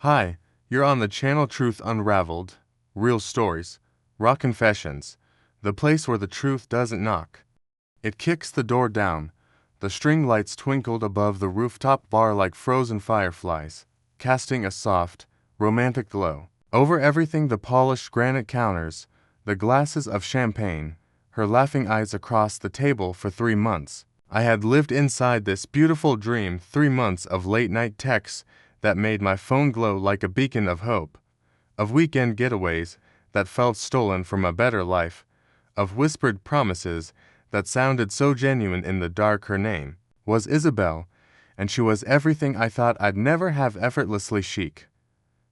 Hi, you're on the channel Truth Unraveled, Real Stories, Raw Confessions, the place where the truth doesn't knock. It kicks the door down. The string lights twinkled above the rooftop bar like frozen fireflies, casting a soft, romantic glow. Over everything, the polished granite counters, the glasses of champagne, her laughing eyes across the table. For 3 months, I had lived inside this beautiful dream. 3 months of late-night texts that made my phone glow like a beacon of hope, of weekend getaways that felt stolen from a better life, of whispered promises that sounded so genuine in the dark. Her name was Isabelle, and she was everything I thought I'd never have. Effortlessly chic,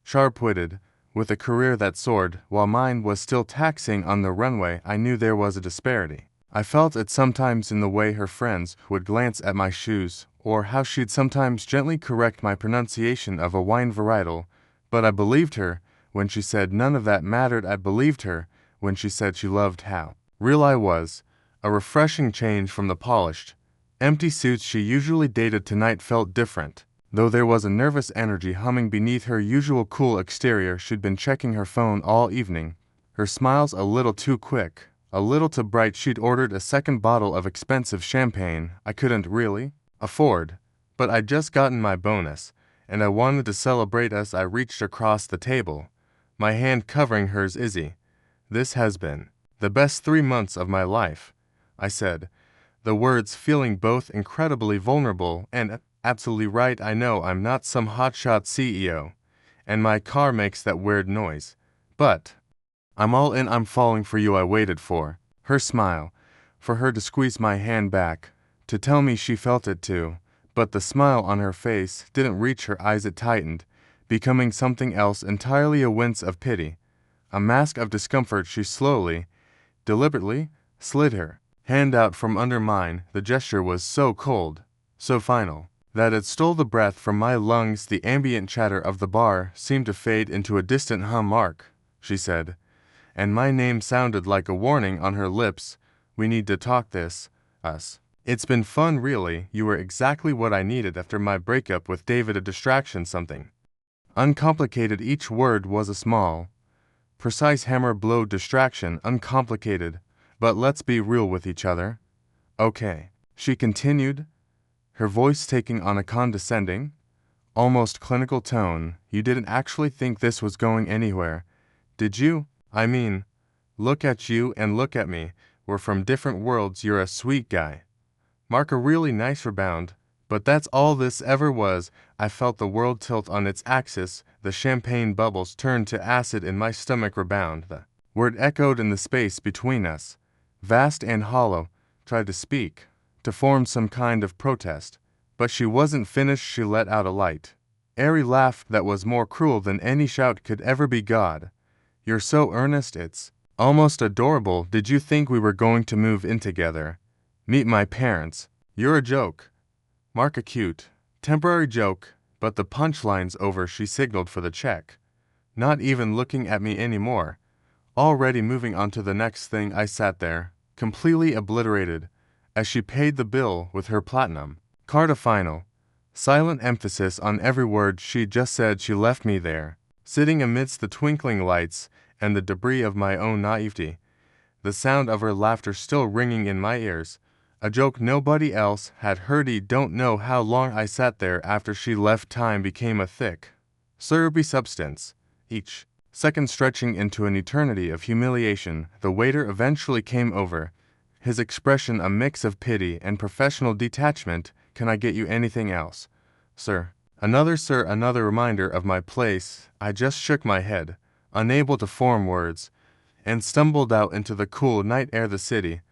sharp-witted, with a career that soared while mine was still taxiing on the runway. I knew there was a disparity. I felt it sometimes in the way her friends would glance at my shoes, or how she'd sometimes gently correct my pronunciation of a wine varietal, but I believed her when she said none of that mattered. I believed her when she said she loved how real I was. A refreshing change from the polished, empty suits she usually dated. Tonight felt different, though there was a nervous energy humming beneath her usual cool exterior. She'd been checking her phone all evening, her smiles a little too quick, a little too bright. She'd ordered a second bottle of expensive champagne I couldn't really afford, but I'd just gotten my bonus, and I wanted to celebrate. As I reached across the table, my hand covering hers. Izzy, this has been the best 3 months of my life, I said, the words feeling both incredibly vulnerable and absolutely right. I know I'm not some hotshot CEO, and my car makes that weird noise, but I'm all in. I'm falling for you. I waited for her smile, for her to squeeze my hand back, to tell me she felt it too, but the smile on her face didn't reach her eyes. It tightened, becoming something else entirely, a wince of pity, a mask of discomfort. She slowly, deliberately, slid her hand out from under mine. The gesture was so cold, so final, that it stole the breath from my lungs. The ambient chatter of the bar seemed to fade into a distant hum. Mark, she said, and my name sounded like a warning on her lips. We need to talk this, us. It's been fun, really. You were exactly what I needed after my breakup with David. A distraction, something uncomplicated. Each word was a small, precise hammer blow. Distraction, uncomplicated, but let's be real with each other. Okay, she continued, her voice taking on a condescending, almost clinical tone. You didn't actually think this was going anywhere, did you? I mean, look at you and look at me. We're from different worlds. You're a sweet guy, Mark, a really nice rebound, but that's all this ever was. I felt the world tilt on its axis. The champagne bubbles turned to acid in my stomach. Rebound, the word echoed in the space between us, vast and hollow. Tried to speak, to form some kind of protest, but she wasn't finished. She let out a light, airy laugh that was more cruel than any shout could ever be. God, you're so earnest, it's almost adorable. Did you think we were going to move in together? Meet my parents? You're a joke, Mark, a cute, temporary joke, but the punchline's over. She signaled for the check, not even looking at me anymore, already moving on to the next thing. I sat there, completely obliterated, as she paid the bill with her platinum card. A final, silent emphasis on every word she'd just said. She left me there, sitting amidst the twinkling lights and the debris of my own naivety, the sound of her laughter still ringing in my ears, a joke nobody else had heard. Don't know how long I sat there after she left. Time became a thick, syrupy substance, each second stretching into an eternity of humiliation. The waiter eventually came over, his expression a mix of pity and professional detachment. Can I get you anything else, sir? Another reminder of my place. I just shook my head, unable to form words, and stumbled out into the cool night air. The city,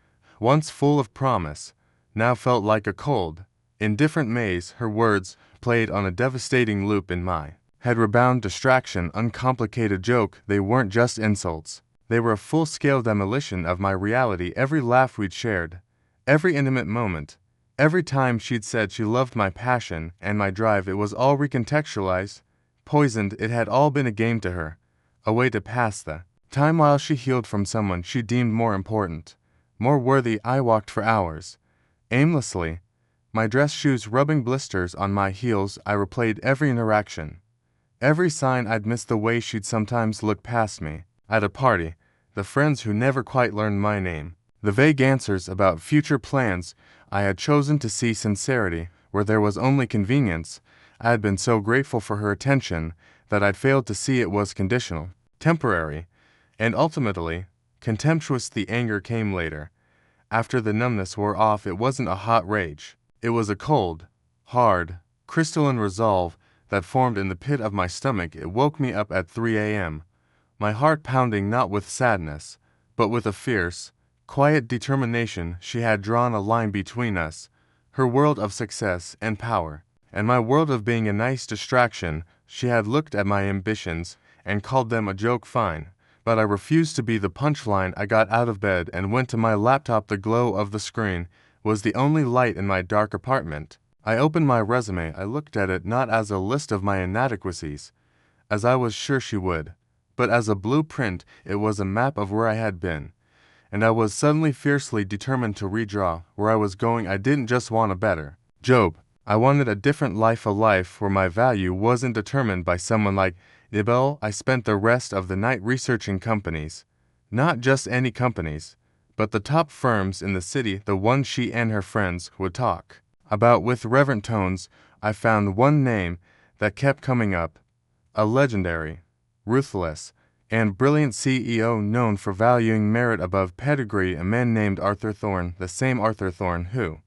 once full of promise, now felt like a cold, indifferent maze. Her words played on a devastating loop in my head. Rebound, distraction, uncomplicated joke. They weren't just insults. They were a full-scale demolition of my reality. Every laugh we'd shared, every intimate moment, every time she'd said she loved my passion and my drive, it was all recontextualized, poisoned. It had all been a game to her, a way to pass the time while she healed from someone she deemed more important, more worthy. I walked for hours, aimlessly, my dress shoes rubbing blisters on my heels. I replayed every interaction, Every sign I'd missed the way she'd sometimes look past me. At a party, the friends who never quite learned my name. The vague answers about future plans. I had chosen to see sincerity where there was only convenience. I had been so grateful for her attention that I'd failed to see it was conditional, temporary, and ultimately contemptuous. The anger came later. After the numbness wore off, it wasn't a hot rage. It was a cold, hard, crystalline resolve that formed in the pit of my stomach. It woke me up at 3 a.m., my heart pounding not with sadness, but with a fierce, quiet determination. She had drawn a line between us, her world of success and power, and my world of being a nice distraction. She had looked at my ambitions and called them a joke. Fine, but I refused to be the punchline. I got out of bed and went to my laptop. The glow of the screen was the only light in my dark apartment. I opened my resume. I looked at it not as a list of my inadequacies, as I was sure she would, but as a blueprint. It was a map of where I had been, and I was suddenly fiercely determined to redraw where I was going. I didn't just want a better job. I wanted a different life, a life where my value wasn't determined by someone like Isabelle. I spent the rest of the night researching companies, not just any companies, but the top firms in the city, the ones she and her friends would talk about with reverent tones. I found one name that kept coming up, a legendary, ruthless, and brilliant CEO known for valuing merit above pedigree, a man named Arthur Thorne, the same Arthur Thorne who,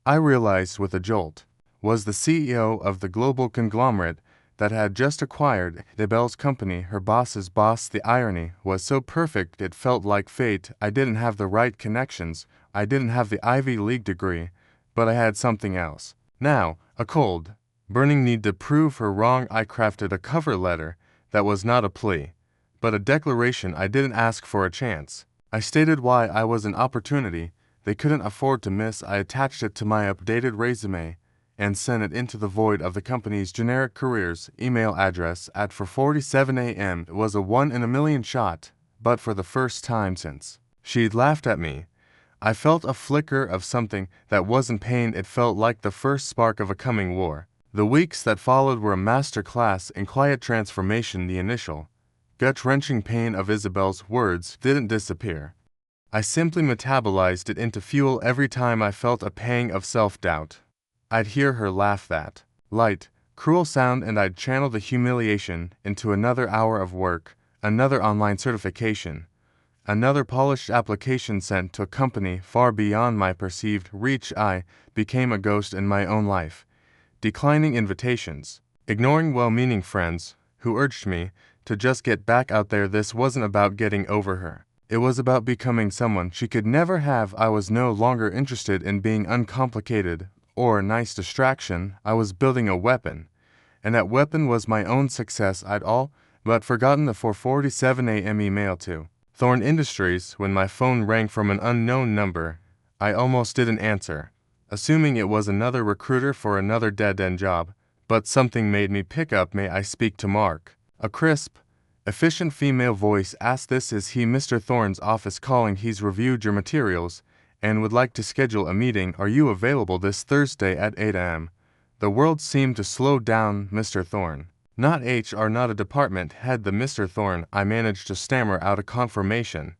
I realized with a jolt, was the CEO of the global conglomerate that had just acquired Isabelle's company, her boss's boss. The irony was so perfect it felt like fate. I didn't have the right connections, I didn't have the Ivy League degree, but I had something else. Now, a cold, burning need to prove her wrong. I crafted a cover letter that was not a plea, but a declaration. I didn't ask for a chance. I stated why I was an opportunity they couldn't afford to miss. I attached it to my updated resume and sent it into the void of the company's generic careers email address at 4:47 a.m. It was a 1 in a million shot, but for the first time since she'd laughed at me, I felt a flicker of something that wasn't pain. It felt like the first spark of a coming war. The weeks that followed were a master class in quiet transformation. The initial, gut-wrenching pain of Isabelle's words didn't disappear. I simply metabolized it into fuel. Every time I felt a pang of self-doubt, I'd hear her laugh, that light, cruel sound, and I'd channel the humiliation into another hour of work, another online certification, another polished application sent to a company far beyond my perceived reach. I became a ghost in my own life, declining invitations, ignoring well-meaning friends who urged me to just get back out there. This wasn't about getting over her. It was about becoming someone she could never have. I was no longer interested in being uncomplicated or a nice distraction. I was building a weapon, and that weapon was my own success. I'd all but forgotten the 4:47 a.m. email to Thorne Industries when my phone rang from an unknown number. I almost didn't answer, assuming it was another recruiter for another dead-end job, but something made me pick up. "May I speak to Mark?" A crisp, efficient female voice asked. "This is he, Mr. Thorne's office calling. He's reviewed your materials and would like to schedule a meeting. Are you available this Thursday at 8 a.m.? The world seemed to slow down. "Mr. Thorne, not HR, not a department head, the Mr. Thorne." I managed to stammer out a confirmation,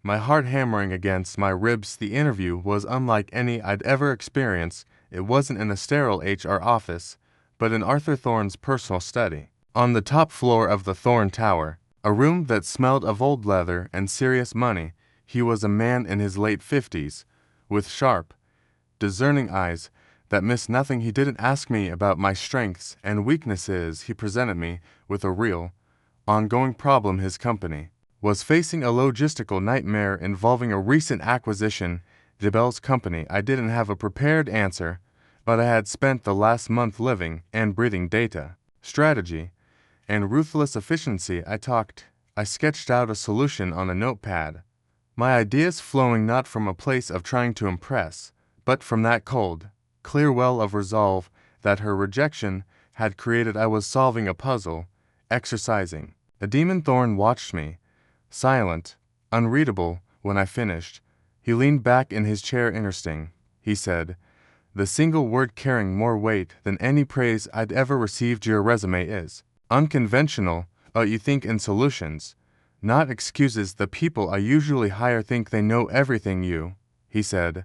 my heart hammering against my ribs. The interview was unlike any I'd ever experienced. It wasn't in a sterile HR office, but in Arthur Thorne's personal study, on the top floor of the Thorne Tower, a room that smelled of old leather and serious money. He was a man in his late 50s, with sharp, discerning eyes that missed nothing. He didn't ask me about my strengths and weaknesses. He presented me with a real, ongoing problem. His company was facing a logistical nightmare involving a recent acquisition, Isabelle's company. I didn't have a prepared answer, but I had spent the last month living and breathing data, strategy, and ruthless efficiency. I sketched out a solution on a notepad, my ideas flowing not from a place of trying to impress, but from that cold, clear well of resolve that her rejection had created. I was solving a puzzle, exercising. The demon Thorne watched me, silent, unreadable. When I finished, he leaned back in his chair. "Interesting," he said, the single word carrying more weight than any praise I'd ever received. "Your resume is Unconventional, you think in solutions, not excuses. The people I usually hire think they know everything he said,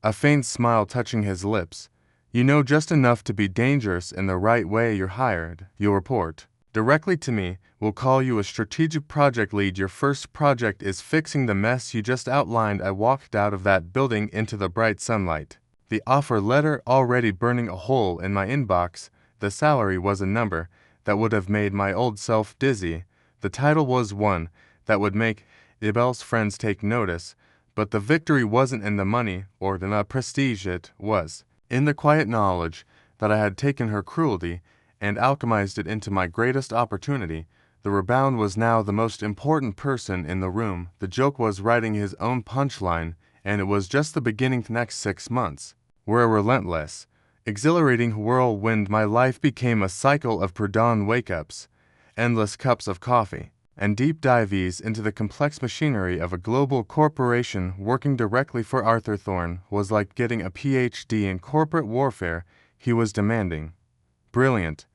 a faint smile touching his lips. You know just enough to be dangerous in the right way. You're hired. You'll report directly to me. We'll call you a strategic project lead. Your first project is fixing the mess you just outlined. I walked out of that building into the bright sunlight, the offer letter already burning a hole in my inbox. The salary was a number that would have made my old self dizzy. The title was one that would make Isabelle's friends take notice, but the victory wasn't in the money or the prestige. It was in the quiet knowledge that I had taken her cruelty and alchemized it into my greatest opportunity. The Rebound was now the most important person in the room. The joke was writing his own punchline, and it was just the beginning. The next 6 months were a relentless, exhilarating whirlwind. My life became a cycle of pre-dawn wake-ups, endless cups of coffee, and deep dives into the complex machinery of a global corporation. Working directly for Arthur Thorne was like getting a PhD in corporate warfare. He was demanding, brilliant,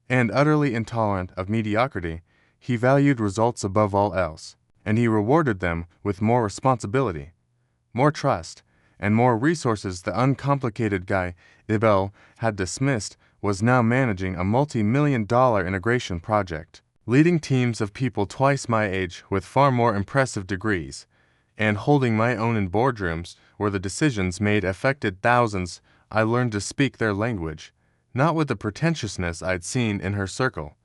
and utterly intolerant of mediocrity. He valued results above all else, and he rewarded them with more responsibility, more trust, and more resources. The uncomplicated guy Isabelle had dismissed was now managing a multi-million-dollar integration project, leading teams of people twice my age with far more impressive degrees, and holding my own in boardrooms where the decisions made affected thousands. I learned to speak their language, not with the pretentiousness I'd seen in her circle,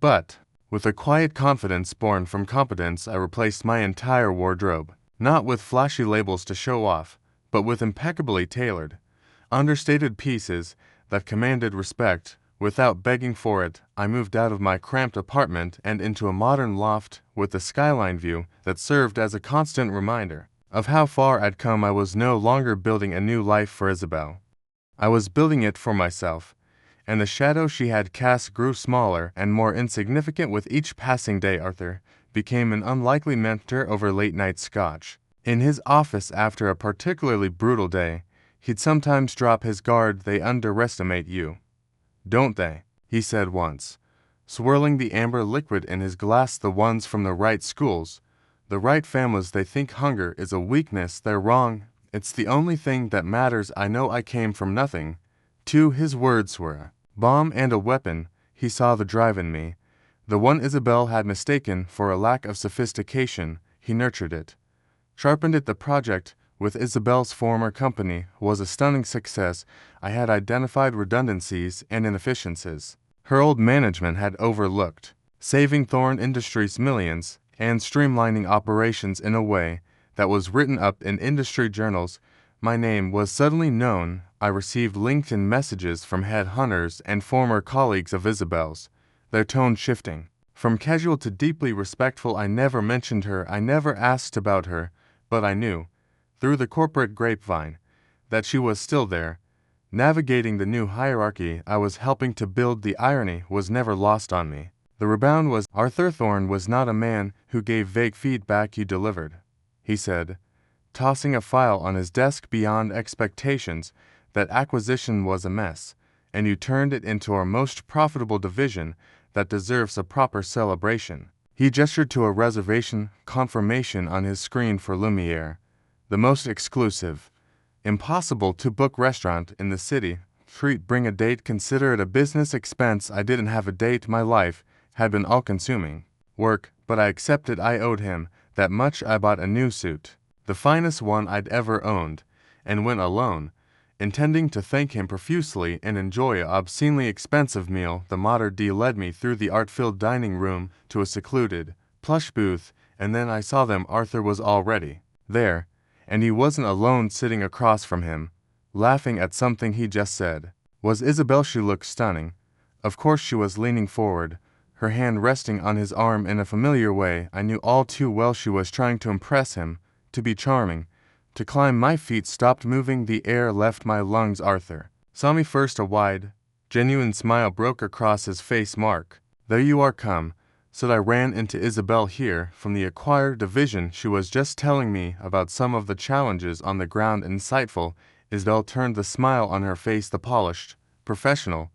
but with a quiet confidence born from competence. I replaced my entire wardrobe, not with flashy labels to show off, but with impeccably tailored, understated pieces that commanded respect without begging for it. I moved out of my cramped apartment and into a modern loft with a skyline view that served as a constant reminder of how far I'd come. I was no longer building a new life for Isabelle. I was building it for myself, and the shadow she had cast grew smaller and more insignificant with each passing day. Arthur became an unlikely mentor over late-night scotch. In his office after a particularly brutal day, he'd sometimes drop his guard. They underestimate you, don't they? He said once, swirling the amber liquid in his glass. The ones from the right schools, the right families. They think hunger is a weakness. They're wrong. It's the only thing that matters. I know I came from nothing. Too, his words were a bomb and a weapon. He saw the drive in me, the one Isabelle had mistaken for a lack of sophistication. He nurtured it, sharpened it. The project with Isabelle's former company was a stunning success. I had identified redundancies and inefficiencies her old management had overlooked, saving Thorne Industries millions and streamlining operations in a way that was written up in industry journals. My name was suddenly known. I received LinkedIn messages from headhunters and former colleagues of Isabelle's, their tone shifting from casual to deeply respectful. I never mentioned her, I never asked about her, but I knew, through the corporate grapevine, that she was still there, navigating the new hierarchy I was helping to build. The irony was never lost on me. The Rebound was Arthur Thorne was not a man who gave vague feedback. You delivered, he said, tossing a file on his desk. Beyond expectations. That acquisition was a mess, and you turned it into our most profitable division that deserves a proper celebration. He gestured to a reservation confirmation on his screen for Lumiere, the most exclusive, impossible to book restaurant in the city. Treat, bring a date, consider it a business expense. I didn't have a date. My life had been all-consuming work, but I accepted. I owed him that much. I bought a new suit, the finest one I'd ever owned, and went alone, intending to thank him profusely and enjoy an obscenely expensive meal. The Mater D led me through the art-filled dining room to a secluded, plush booth, and then I saw them. Arthur was already there, and he wasn't alone. Sitting across from him, laughing at something he just said, was Isabelle. She looked stunning. Of course she was, leaning forward, her hand resting on his arm in a familiar way. I knew all too well she was trying to impress him, to be charming, to climb. My feet stopped moving. The air left my lungs. Arthur saw me first. A wide, genuine smile broke across his face. Mark, there you are. Come, said I. Ran into Isabelle here from the acquired division. She was just telling me about some of the challenges on the ground. Insightful. Isabelle turned, the smile on her face, the polished, professional,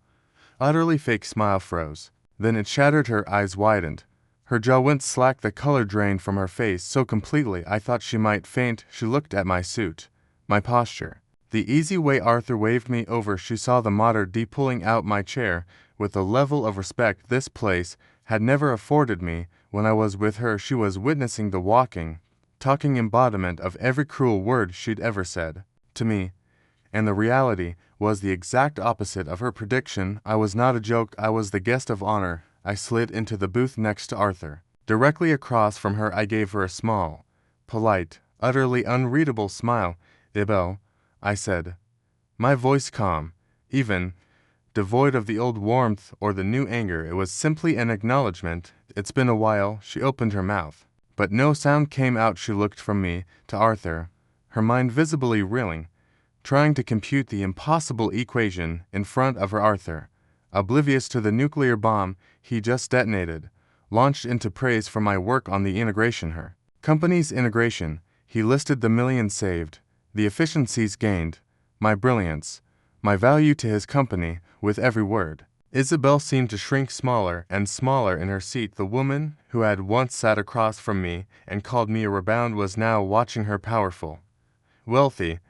utterly fake smile froze. Then it shattered. Her eyes widened. Her jaw went slack. The color drained from her face so completely I thought she might faint. She looked at my suit, my posture, the easy way Arthur waved me over. She saw the mater d pulling out my chair with a level of respect this place had never afforded me. When I was with her, she was witnessing the walking, talking embodiment of every cruel word she'd ever said to me. And the reality was the exact opposite of her prediction. I was not a joke. I was the guest of honor. I slid into the booth next to Arthur. Directly across from her, I gave her a small, polite, utterly unreadable smile. "Isabelle," I said, my voice calm, even, devoid of the old warmth or the new anger. It was simply an acknowledgement. "It's been a while." She opened her mouth, but no sound came out. She looked from me to Arthur, her mind visibly reeling, trying to compute the impossible equation in front of her. Arthur, oblivious to the nuclear bomb he just detonated, launched into praise for my work on the integration. Her company's integration. He listed the millions saved, the efficiencies gained, my brilliance, my value to his company, with every word. Isabelle seemed to shrink smaller and smaller in her seat. The woman who had once sat across from me and called me a rebound was now watching her powerful, wealthy,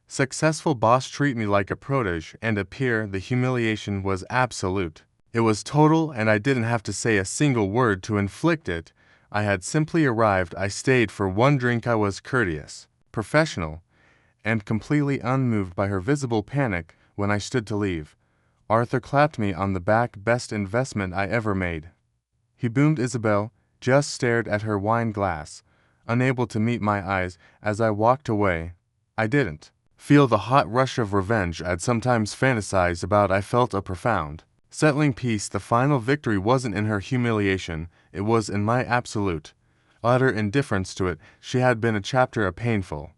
successful boss treat me like a protégé and a peer. The humiliation was absolute. It was total, and I didn't have to say a single word to inflict it. I had simply arrived. I stayed for one drink. I was courteous, professional, and completely unmoved by her visible panic. When I stood to leave, Arthur clapped me on the back. "Best investment I ever made," he boomed. Isabelle just stared at her wine glass, unable to meet my eyes. As I walked away, I didn't feel the hot rush of revenge I'd sometimes fantasized about. I felt a profound, settling peace. The final victory wasn't in her humiliation, it was in my absolute, utter indifference to it. She had been a chapter, a painful,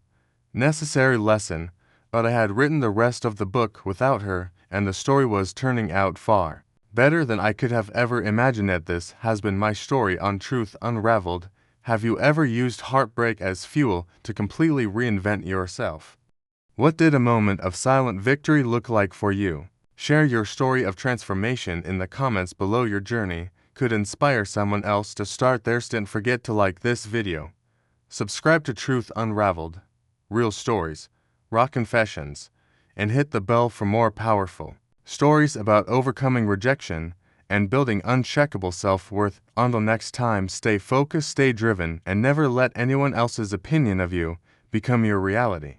necessary lesson, but I had written the rest of the book without her, and the story was turning out far better than I could have ever imagined it. This has been my story on Truth Unraveled. Have you ever used heartbreak as fuel to completely reinvent yourself? What did a moment of silent victory look like for you? Share your story of transformation in the comments below. Your journey could inspire someone else to start theirs. Don't forget to like this video, subscribe to Truth Unraveled, Real Stories, Raw Confessions, and hit the bell for more powerful stories about overcoming rejection and building uncheckable self-worth. Until next time, stay focused, stay driven, and never let anyone else's opinion of you become your reality.